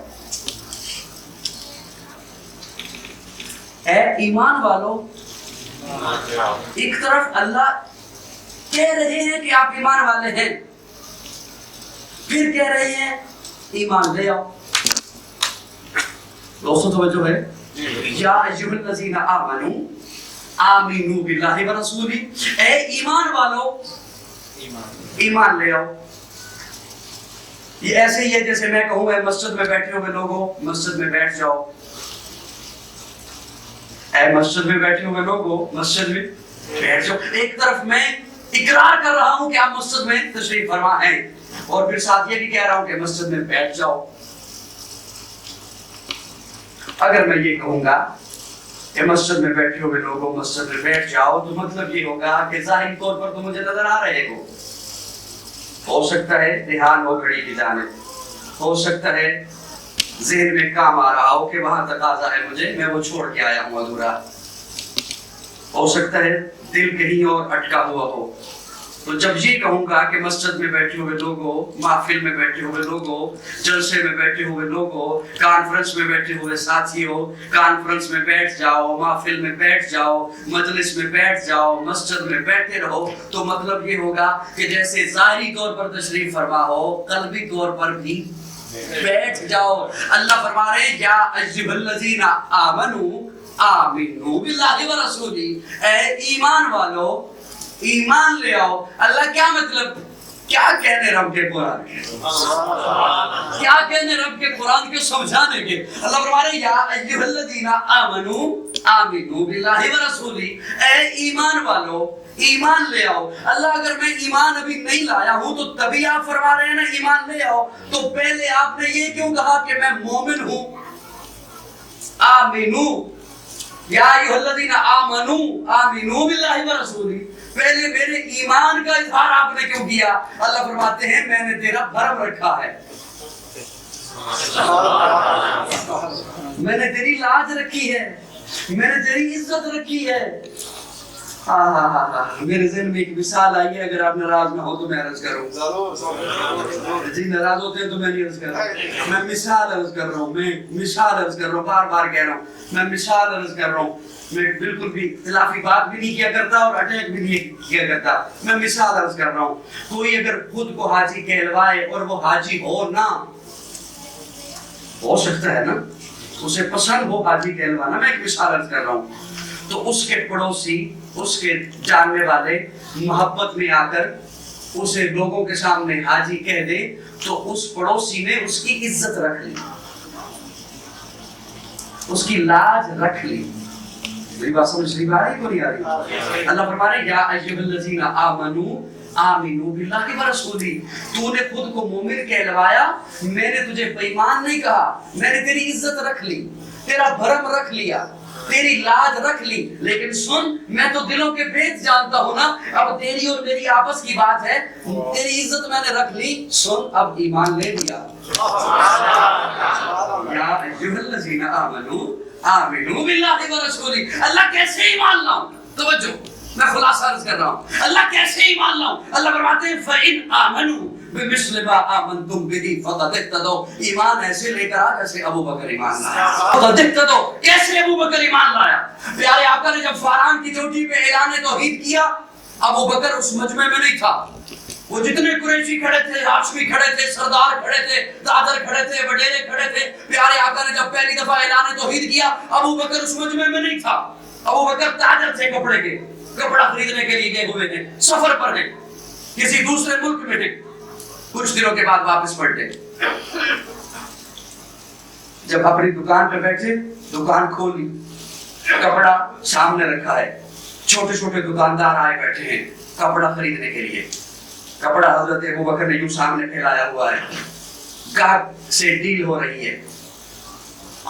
اے ایمان والو، ایک طرف اللہ کہہ رہے ہیں کہ آپ ایمان والے ہیں، پھر کہہ رہے ہیں ایمان لے آؤ. دوستو توجہ ہے. یا ایھا الذین آمنوا آمنوا باللہ ورسولہ، اے ایمان والو ایمان لے آؤ. یہ ایسے ہی ہے جیسے میں کہوں اے مسجد میں بیٹھے ہوئے لوگوں مسجد میں بیٹھ جاؤ. اے مسجد میں بیٹھے ہوئے لوگوں مسجد میں بیٹھ جاؤ. ایک طرف میں اقرار کر رہا ہوں کہ آپ مسجد میں تشریف فرما ہیں، اور پھر ساتھ یہ بھی کہہ رہا ہوں کہ مسجد میں بیٹھ جاؤ. اگر میں یہ کہوں گا کہ مسجد میں بیٹھے ہوئے لوگوں مسجد میں بیٹھ جاؤ، تو مطلب یہ ہوگا کہ ظاہری طور پر تو مجھے نظر آ رہے ہو سکتا ہے دھیان ہو گھڑی کی جانب، ہو سکتا ہے ذہن میں کام آ رہا ہو کہ وہاں تقاضا ہے مجھے، میں وہ چھوڑ کے آیا ہوں ادھورا. ہو سکتا ہے دل کہیں اور اٹکا ہوا ہو. تو جب یہ کہوں گا کہ مسجد میں بیٹھے ہوئے لوگوں، محفل میں بیٹھے ہوئے لوگوں، جلسے میں بیٹھے ہوئے لوگوں، کانفرنس میں بیٹھے ہوئے ساتھیوں، کانفرنس میں بیٹھ جاؤ، محفل میں بیٹھ جاؤ، مجلس میں بیٹھ جاؤ، مسجد میں بیٹھے رہو، تو مطلب یہ ہوگا کہ جیسے ظاہری طور پر تشریف فرما ہو، قلبی طور پر بھی بیٹھ جاؤ. اللہ فرما رہے ہیں یا ایھا الذین آمنوا آمنوا باللہ ورسولہ، اے ایمان والو ایمان لے آؤ. اللہ کیا مطلب، کیا کہنے رب کے قرآن کے، کیا کہنے رب کے قرآن کے سمجھانے کے. اللہ فرما رہے ہیں یا ایھا الذین آمنوا آمنوا باللہ ورسولہ، اے ایمان والو ایمان لے آؤ. اللہ اگر میں ایمان ابھی نہیں لایا ہوں تو تبھی آپ فرما رہے ہیں نا ایمان لے آؤ، تو پہلے آپ نے یہ کیوں کہا کہ میں مومن ہوں؟ آمنو یا ایھا الذین آمنوا آمنوا باللہ ورسولہ، پہلے میرے ایمان کا اظہار آپ نے کیوں کیا؟ اللہ فرماتے ہیں میں نے تیرا بھرم رکھا ہے، میں نے تیری لاج رکھی ہے، میں نے تیری عزت رکھی ہے. میرے ذہن میں ایک مثال آئی ہے، اگر آپ ناراض نہ ہو تو میں عرض کروں. جی ناراض ہوتے ہیں تو میں نہیں عرض کر رہا ہوں، میں مثال عرض کر رہا ہوں، میں مثال عرض کر رہا ہوں، بار بار کہہ رہا ہوں میں مثال عرض کر رہا ہوں. میں بالکل بھی اختلافی بات بھی نہیں کیا کرتا اور اٹیک بھی نہیں کیا کرتا، میں مثال عرض کر رہا ہوں. کوئی اگر خود کو حاجی کہلوائے اور وہ حاجی ہو نہ، ہو سکتا ہے نا اسے پسند ہو حاجی کہلوانا، میں ایک مثال عرض کر رہا ہوں، تو اس کے پڑوسی، اس کے جاننے والے محبت میں آ کر اسے لوگوں کے سامنے حاجی کہہ دے تو اس پڑوسی نے اس کی عزت رکھ لی، اس کی لاج رکھ لی. میری بات سمجھ نہیں آ رہی کو نہیں آ رہی؟ اللہ فرما رہے یا ایھا الذین آمنوا آمنوا باللہ ورسولہ، تو نے خود کو مومن کہلوایا، میں نے تجھے بے ایمان نہیں کہا، میں نے تیری عزت رکھ لی، تیرا بھرم رکھ لیا، تیری لاج رکھ لی، لیکن سن میں تو دلوں کے بھید جانتا ہوں نا. اب تیری اور میری آپس کی بات ہے، تیری عزت میں نے رکھ لی، سن اب ایمان لے لیا. یا ایھا الذین آمنوا آمنوا باللہ ورسولہ، اللہ کیسے ایمان لاؤں؟ توجہ میں خلاصہ عرض کر رہا ہوں، اللہ کیسے ایمان لاؤں؟ اللہ فرماتے ہیں فَإِنْ آمَنُوا بِمِثْلِ مَا آمَنْتُمْ بِهِ فَقَدِ اهْتَدَوْا. ایمان ایسے لے کر آ جیسے ابو بکر ایمان لایا. فَقَدِ اهْتَدَوْا، کیسے ابو بکر ایمان لایا؟ پیارے آقا نے جب فاران کی چوٹی پہ اعلان توحید کیا، ابو بکر اس مجمع میں نہیں تھا. وہ جتنے قریشی کھڑے تھے، ہاشمی کھڑے تھے، سردار کھڑے تھے، دادر کھڑے تھے، وڈیرے کھڑے تھے، پیارے آقا نے جب پہلی دفعہ اعلان توحید کیا، ابو بکر اس مجمع میں نہیں تھا. ابو بکر تاجر تھے کپڑے کے، کپڑا خریدنے کے لیے گئے ہوئے تھے، سفر پر ہیں، کسی دوسرے ملک میں ہیں، کچھ دنوں کے بعد واپس پلٹے. جب اپنی دکان پہ بیٹھے، دکان کھولی، کپڑا سامنے رکھا ہے، چھوٹے چھوٹے دکاندار آئے بیٹھے ہیں کپڑا خریدنے کے لیے. کپڑا حضرت ابوبکر نے یوں سامنے پھیلایا ہوا ہے، گاہک سے ڈیل ہو رہی ہے،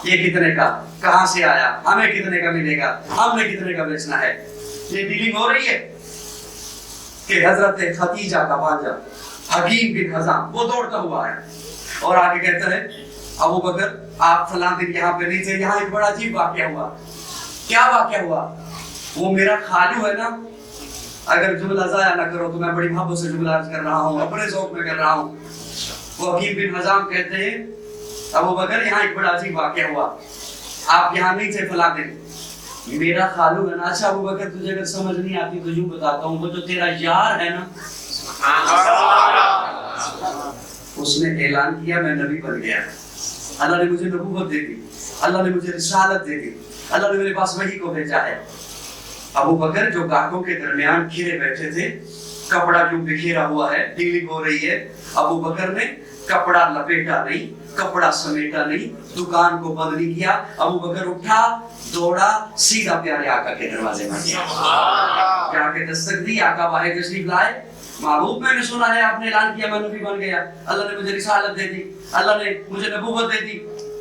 یہ کتنے کا، کہاں سے آیا، ہمیں کتنے کا ملے گا، ہم نے کتنے کا بیچنا ہے، یہ ڈیلنگ ہو رہی ہے. کہ حضرت ختیجہ کا بھانجا حکیم بن حزام وہ دوڑتا ہوا ہے اور آگے کہتا ہے ابو بکر آپ فلاں دن یہاں پہ نہیں تھے، یہاں ایک بڑا عجیب واقعہ ہوا. کیا واقعہ ہوا؟ وہ میرا خالو ہے نا، اگر جملہ ضائع نہ کرو تو میں بڑی محبت سے جملہ عرض کر رہا ہوں، اپنے ذوق میں کر رہا ہوں. وہ حکیم بن حزام کہتے ہیں ابو بکر یہاں ایک بڑا عجیب واقعہ ہوا، آپ یہاں نہیں تھے فلاں دن، میرا خالو ہے نا. اچھا ابو بکر تجھے اگر سمجھ نہیں آتی تو یوں بتاتا ہوں، وہ جو تیرا یار ہے نا، اس نے اعلان کیا میں نبی بن گیا، اللہ نے مجھے نبوت دے دی، اللہ نے مجھے رسالت دے دی، اللہ نے میرے پاس وحی کو بھیجا ہے. ابو بکر جو گاہکوں کے درمیان گھرے بیٹھے تھے، کپڑا کیوں بکھیرا ہوا ہے، ڈیلنگ ہو رہی ہے، ابو بکر نے کپڑا لپیٹا نہیں، کپڑا سمیٹا نہیں، دکان کو بند نہیں کیا. ابو بکر اٹھا، دوڑا، سیدھا پیارے آقا کے دروازے میں گیا، جا کے دستک دی، آقا باہر تشریف لائے. محبوب میں نے سنا ہے آپ نے اعلان کیا میں نبی بن گیا، اللہ نے مجھے رسالت دے دی، اللہ نے مجھے نبوت دے دی.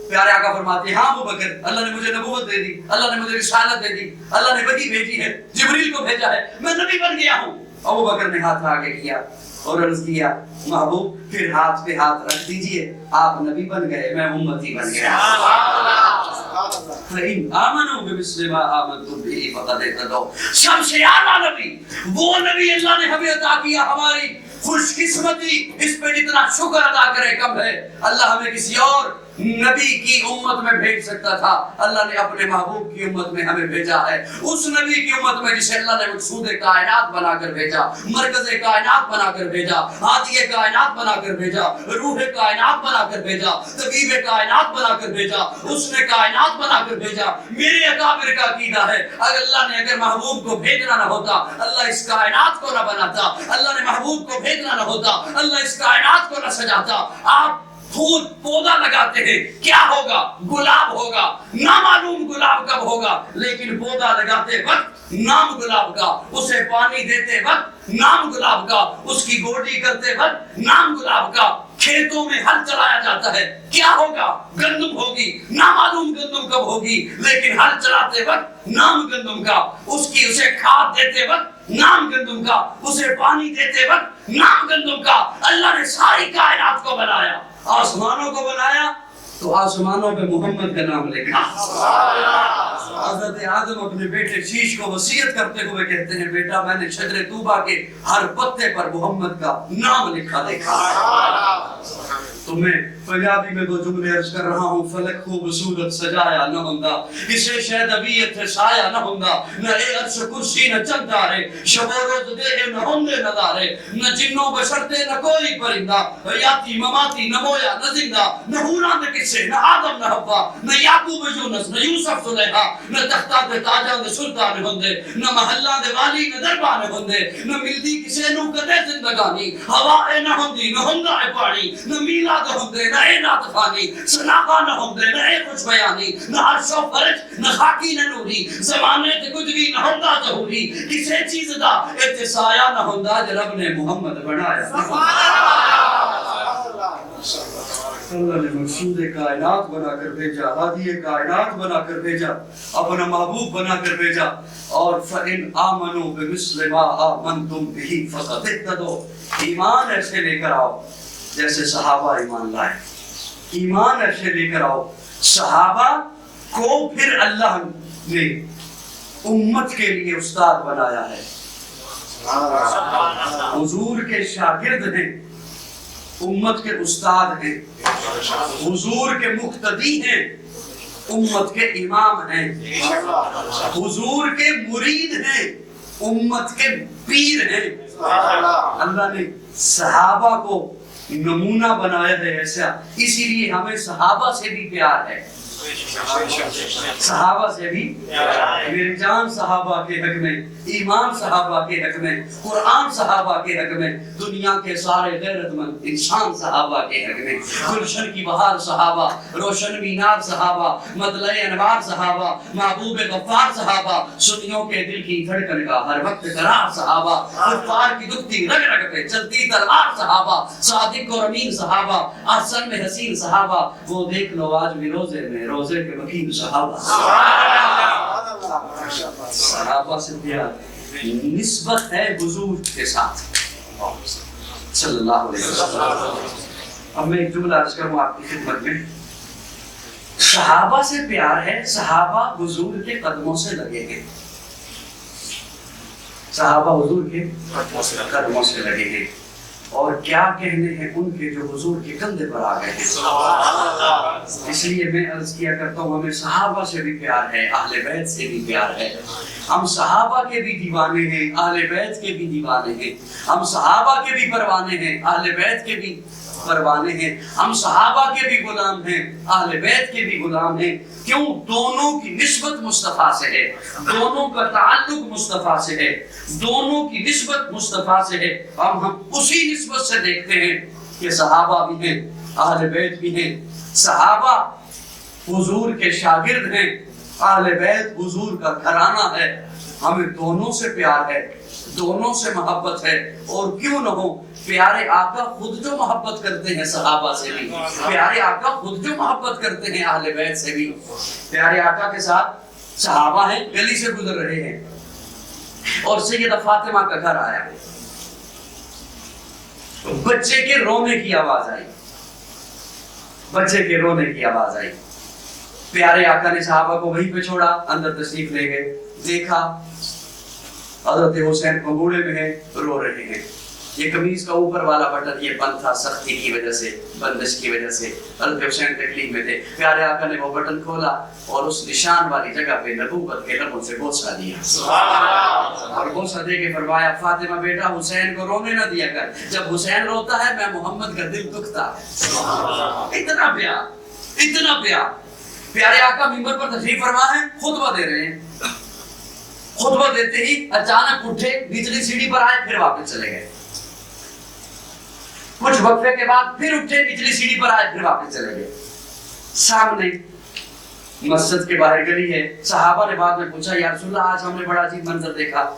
پیارے آقا فرماتے ہیں ہاں ابو بکر اللہ نے مجھے نبوت دے دی، اللہ نے مجھے رسالت دے دی، اللہ نے وحی بھیجی ہے، جبریل کو بھیجا ہے، میں نبی بن گیا ہوں. ابو بکر نے ہاتھ آگے کیا اور عرض کیا محبوب پھر ہاتھ پہ ہاتھ رکھ دیجئے، آپ نبی بن گئے، میں امتی بن گیا. فَإِنْ آمَنُوا بِمِثْلِ مَا آمَنْتُمْ بِهِ فَقَدِ اهْتَدَوْا. سب سے اعلیٰ نبی، وہ نبی اللہ نے ہمیں عطا کیا، ہماری خوش قسمتی، اس پہ جتنا شکر ادا کرے کم ہے. اللہ ہمیں کسی اور نبی کی امت میں بھیج سکتا تھا، اللہ نے اپنے محبوب کی امت میں ہمیں بھیجا ہے، اس نبی کی امت میں جسے اللہ نے مقصود کائنات بنا کر بھیجا، مرکز کائنات بنا کر بھیجا، ہادی کائنات بنا کر بھیجا، روح کائنات بنا کر بھیجا، طبیب کائنات بنا کر بھیجا، اس نے کائنات بنا کر بھیجا. میرے اکابر کا عقیدہ ہے اگر اللہ نے اگر محبوب کو بھیجنا نہ ہوتا، اللہ اس کائنات کو نہ بناتا، اللہ نے محبوب کو بھیجنا نہ ہوتا، اللہ اس کائنات کو نہ سجاتا. آپ پھول پودا لگاتے ہیں، کیا ہوگا؟ گلاب ہوگا، نامعلوم گلاب کب ہوگا، لیکن پودا لگاتے وقت نام گلاب کا، اسے پانی دیتے وقت نام گلاب کا، اس کی گوڈی کرتے وقت نام گلاب کا. کھیتوں میں ہل چلایا جاتا ہے، کیا ہوگا؟ گندم ہوگی، نامعلوم گندم کب ہوگی، لیکن ہل چلاتے وقت نام گندم کا، اس کی اسے کھاد دیتے وقت نام گندم کا، اسے پانی دیتے وقت نام گندم کا. اللہ نے ساری کائنات کو بنایا، آسمانوں کو بنایا تو آسمانوں پہ محمد کا نام لکھا. حضرت آدم اپنے بیٹے شیش کو وصیت کرتے ہوئے کہتے ہیں بیٹا میں نے شجر طوبہ کے ہر پتے پر محمد کا نام لکھا دیکھا تو میں پنجابی میں دو جملے عرض کر رہا ہوں فلک خوبصورت سجایا نہ ہوندا اسے شاید ابیت سایہ نہ ہوندا نہ اے عرش کرسی نہ چند تارے شب و روز دے نہ ہوندے نظارے نہ جنوں بشرتے نہ کوئی پرندہ حیاتی مماتی نہ مویا نہ زندہ نہ حورا نہ کسے نہ آدم نہ حوا نہ یعقوب یونس نہ یوسف زلیخا نہ تختہ دے تاجاں دے سلطان ہوندے نہ محلہ دے والی نہ دربان ہوندے نہ ملدی کسے نو کدے زندگانی ہوا اے نہ ہوندی نہ ہوندا اے پانی نہ میلا نہ ہوندے نہ اے ناطفانی سناقہ نہ ہوندے نہ اے خوش بیانی نہ عرش و فرج نہ خاکی نہ نوری زمانے تے کچھ بھی نہ ہوندا ظہوری کسے چیز دا اتسایا نہ ہوندا جو رب نے محمد بنایا اللہ نے مقصود کائنات بنا کر بھیجا ہادی کائنات بنا کر بھیجا اپنا محبوب بنا کر بھیجا اور فَإِنْ آمَنُوا بِمِثْلِ مَا آمَنْتُمْ بِهِ فَقَدْ اهْتَدَوْا ایمان ایسے لے کر آؤ جیسے صحابہ ایمان لائے ایمان ایسے لے کر آؤ صحابہ کو پھر اللہ نے امت کے لیے استاد بنایا ہے حضور کے شاگرد ہیں امت کے استاد ہیں حضور کے مقتدی ہیں امت کے امام ہیں حضور کے مرید ہیں امت کے پیر ہیں اللہ نے صحابہ کو نمونہ بنایا ہے ایسا اسی لیے ہمیں صحابہ سے بھی پیار ہے صحابہ سے بھی میری جان صحابہ کے حق میں ایمان صحابہ کے حق میں قرآن صحابہ کے حق میں دنیا کے سارے غیرت مند انسان صحابہ کے حق میں گلشن کی بہار صحابہ روشن مینار صحابہ مطلع انوار صحابہ محبوب غفار صحابہ سنیوں کے دل کی دھڑکن کا ہر وقت قرار صحابہ کفار کی دکھتی رگ رگ پہ چلتی تلوار صحابہ صادق اور امین صحابہ احسن میں حسین صحابہ وہ دیکھ لو آج بھی روزے میں روزے کے وکیل صحابہ صحابہ سے پیار نسبت ہے حضور کے ساتھ صلی اللہ علیہ وسلم اب میں ایک جملہ عرض کروں آپ کی خدمت میں صحابہ سے پیار ہے صحابہ حضور کے قدموں سے لگے ہیں صحابہ حضور کے قدموں سے لگے ہیں اور کیا کہنے ہیں ان کے جو حضور کے کندھے پر آ گئے ہیں اس لیے میں عرض کیا کرتا ہوں ہمیں صحابہ سے بھی پیار ہے اہل بیت سے بھی پیار ہے ہم صحابہ کے بھی دیوانے ہیں اہل بیت کے بھی دیوانے ہیں ہم صحابہ کے بھی پروانے ہیں اہل بیت کے بھی پروانے ہیں ہم صحابہ کے بھی غلام ہیں اہل بیت کے بھی غلام ہیں کیوں دونوں کی نسبت مصطفیٰ سے ہے دونوں کا تعلق مصطفیٰ سے ہے دونوں کی نسبت مصطفیٰ سے ہے ہم اسی نسبت سے دیکھتے ہیں کہ صحابہ بھی ہیں اہل بیت بھی ہیں صحابہ حضور کے شاگرد ہیں اہل بیت حضور کا گھرانہ ہے ہمیں دونوں سے پیار ہے دونوں سے محبت ہے اور کیوں نہ ہو پیارے آقا خود جو محبت کرتے ہیں صحابہ سے بھی پیارے آقا خود جو محبت کرتے ہیں اہل بیت سے بھی پیارے آقا کے ساتھ صحابہ ہیں گلی سے گزر رہے ہیں اور سیدہ فاطمہ کا گھر آیا بچے کے رونے کی آواز آئی بچے کے رونے کی آواز آئی پیارے آقا نے صحابہ کو وہیں پہ چھوڑا اندر تشریف لے گئے دیکھا حضرت حسین پگوڑے میں ہیں رو رہے ہیں یہ قمیض کا اوپر والا بٹن یہ بند تھا سختی کی وجہ سے بندش کی وجہ سے حضرت حسین تکلیف میں تھے پیارے آقا نے وہ بٹن کھولا اور اس نشان والی جگہ پہ نبوت کے لبوں سے بوسہ دیا اور بوسہ دے کے فرمایا فاطمہ بیٹا حسین کو رونے نہ دیا کر جب حسین روتا ہے میں محمد کا دل دکھتا ہے اتنا پیار پیارے آقا منبر پر تشریف فرما ہے خطبہ دے رہے ہیں خطبہ دیتے ہی اچانک اٹھے نچلی سیڑھی پر آئے پھر واپس چلے گئے کچھ وقفے کے بعد پھر اٹھے نچلی سیڑھی پر آئے پھر واپس چلے گئے سامنے مسجد کے باہر گلی ہے صحابہ نے بعد میں پوچھا یا رسول اللہ آج ہم نے بڑا عجیب منظر دیکھا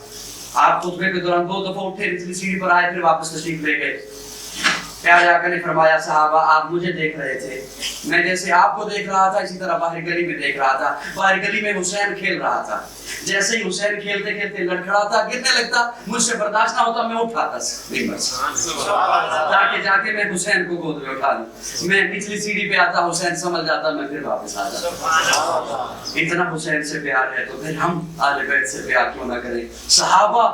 آپ خطبے کے دوران 2 دفعہ اٹھے نچلی سیڑھی پر آئے پھر واپس تشریف لے گئے پیارے آقا نے فرمایا صحابہ آپ مجھے دیکھ رہے تھے میں جیسے آپ کو دیکھ رہا تھا اسی طرح باہر گلی میں دیکھ رہا تھا باہر گلی میں حسین کھیل رہا تھا جیسے ہی حسین کھیلتے کھیلتے لڑکھڑاتا گرنے لگتا مجھ سے برداشت نہ ہوتا میں اٹھاتا ممبر سے تاکہ جا کے میں حسین کو گود میں اٹھا لوں میں نچلی سیڑھی پہ آتا حسین سنبھل جاتا میں پھر واپس آ جاتا اتنا حسین سے پیار ہے تو پھر ہم اہل بیت سے پیار کیوں نہ کریں صحابہ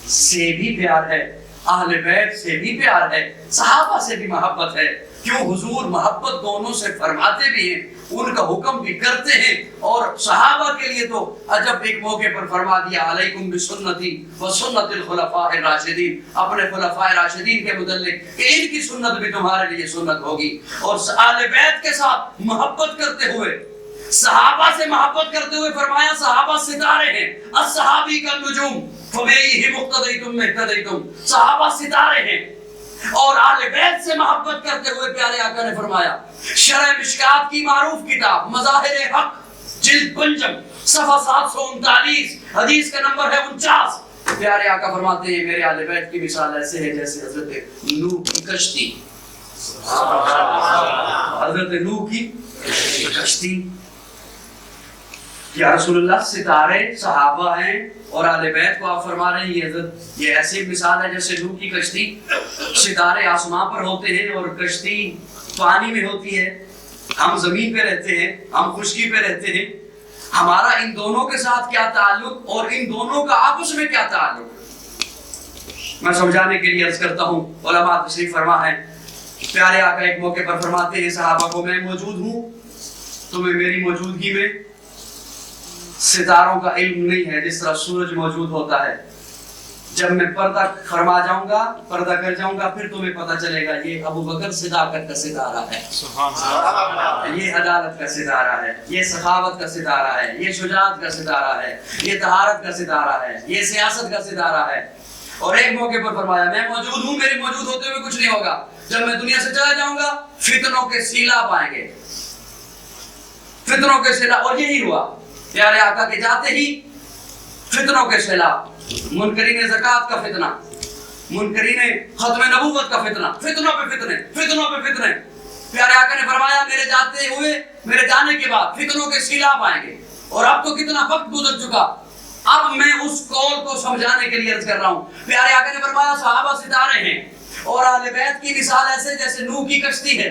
سے بھی پیار ہے اہل بیت سے بھی پیار ہے صحابہ سے بھی محبت ہے کیوں حضور محبت دونوں سے فرماتے بھی ہیں ان کا حکم بھی کرتے ہیں اور صحابہ کے لیے تو عجب ایک موقع پر فرما دیا علیکم بسنتی و سنت الخلفاء الراشدین اپنے خلفاء راشدین کے متعلق کہ ان کی سنت بھی تمہارے لیے سنت ہوگی اور اہل بیت کے ساتھ محبت کرتے ہوئے صحابہ سے محبت کرتے ہوئے فرمایا صحابہ ستارے ہیں الصحابی کا نجوم فبیہم اقتدیتم اہتدیتم صحابہ ستارے ہیں اور اہل بیت سے محبت کرتے ہوئے پیارے آقا نے فرمایا شرح مشکات کی معروف کتاب مظاہر حق جلد پنجم صفحہ 739 حدیث کا نمبر ہے 49 پیارے آقا فرماتے ہیں میرے اہل بیت کی مثال ایسے ہے جیسے حضرت نوح کی کشتی حضرت نوح کی کشتی یا رسول اللہ ستارے صحابہ ہیں اور اہل بیت کو آپ فرما رہے ہیں یہ ایسی مثال ہے جیسے نوح کی کشتی ستارے آسمان پر ہوتے ہیں اور کشتی پانی میں ہوتی ہے ہم زمین پہ رہتے ہیں ہم خشکی پہ رہتے ہیں ہمارا ان دونوں کے ساتھ کیا تعلق اور ان دونوں کا آپس میں کیا تعلق میں سمجھانے کے لیے عرض کرتا ہوں علماء تشریف فرما ہے پیارے آقا ایک موقع پر فرماتے ہیں صحابہ کو میں موجود ہوں تمہیں میری موجودگی میں ستاروں کا علم نہیں ہے جس طرح سورج موجود ہوتا ہے جب میں پردہ فرما جاؤں گا پردہ کر جاؤں گا پھر تمہیں پتہ چلے گا یہ ابو بکر صداقت کا ستارہ ہے یہ عدالت کا ستارہ ہے یہ سخاوت کا ستارہ ہے یہ شجاعت کا ستارہ ہے یہ طہارت کا ستارہ ہے یہ سیاست کا ستارہ ہے اور ایک موقع پر فرمایا میں موجود ہوں میرے موجود ہوتے ہوئے کچھ نہیں ہوگا جب میں دنیا سے چلا جاؤں گا فتنوں کے سیلاب آئیں گے فتنوں کے سیلاب اور یہی ہوا پیارے آقا کے جاتے ہی فتنوں کے سیلاب منکرین زکوٰۃ کا فتنہ منکرین ختم نبوت کا فتنہ فتنوں پہ فتنے پیارے آقا نے فرمایا میرے جاتے ہوئے میرے جانے کے بعد فتنوں کے سیلاب آئیں گے اور اب تو کتنا وقت گزر چکا اب میں اس قول کو سمجھانے کے لیے عرض کر رہا ہوں پیارے آقا نے فرمایا صحابہ ستارے ہیں اور اہل بیت کی مثال ایسے جیسے نوح کی کشتی ہے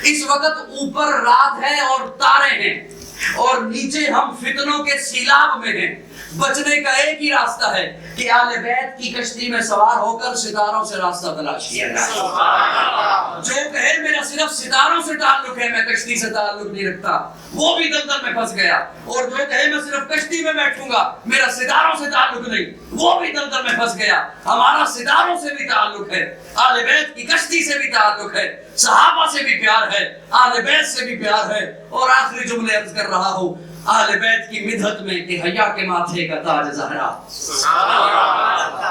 اس وقت اوپر رات ہے اور تارے ہیں اور نیچے ہم فتنوں کے سیلاب میں ہیں بچنے کا ایک ہی راستہ ہے کہ اہل بیت کی کشتی میں سوار ہو کر ستاروں سے راستہ تلاش کیا جائے جو کہے میرا صرف ستاروں سے تعلق ہے میں کشتی سے تعلق نہیں رکھتا وہ بھی دلدل میں پھنس گیا اور جو کہے میں صرف کشتی میں بیٹھوں گا میرا ستاروں سے تعلق نہیں وہ بھی دلدل میں پھنس گیا ہمارا ستاروں سے بھی تعلق ہے اہل بیت کی کشتی سے بھی تعلق ہے صحابہ سے بھی پیار ہے اہل بیت سے بھی پیار ہے اور آخری جملے عرض کر رہا ہوں اہل بیت کی مدحت میں کہ حیا کے ماتھے کا تاج زہرا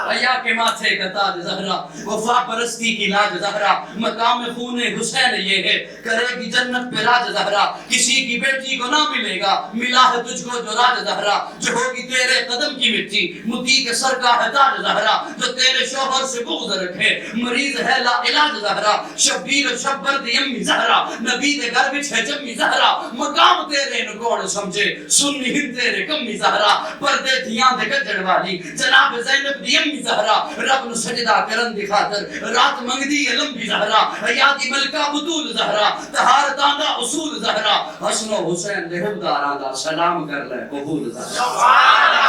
حیا کے ماتھے کا تاج زہرا وفا پرستی کی لاج زہرا مقام خون حسین یہ ہے کرے گی جنت پہ راج زہرا کسی کی بیٹی کو نہ ملے گا ملا ہے تجھ کو جو راج زہرا جو ہوگی تیرے قدم کی مٹی متی کے سر کا ہے تاج زہرا جو تیرے شوہر سے بغض رکھے مریض ہے لا علاج زہرا شبیر و شبرد یمی زہرا نبی دے گھر بچ ہے جمی زہرا مقام تیرے نکوڑ سمجھے سنی ہند تیرے کمی زہرا پردے دھیاں دے گجڑ والی جناب زینب دی امی زہرا رب نو سجدہ کرن دی خاطر رات منگدی علم بھی زہرا حیاتی ملکہ بطول زہرا طہارتاں دا اصول زہرا حسن و حسین دے حبداراں دا سلام کر لے قبول زہرا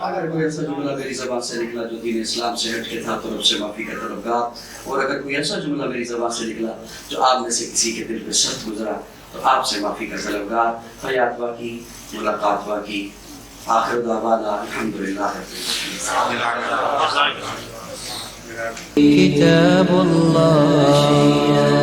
اگر کوئی ایسا جملہ میری زبان سے نکلا جو دین اسلام سے ہٹ کے تھا تو رب سے معافی کا طلبگار اور اگر کوئی ایسا جملہ میری زبان سے نکلا جو آپ میں سے کسی کے دل پہ سخت گزرا تو آپ سے معافی کا طلبگار حیات باقی ملاقات باقی آخر دعوانا الحمدللہ کتاب اللہ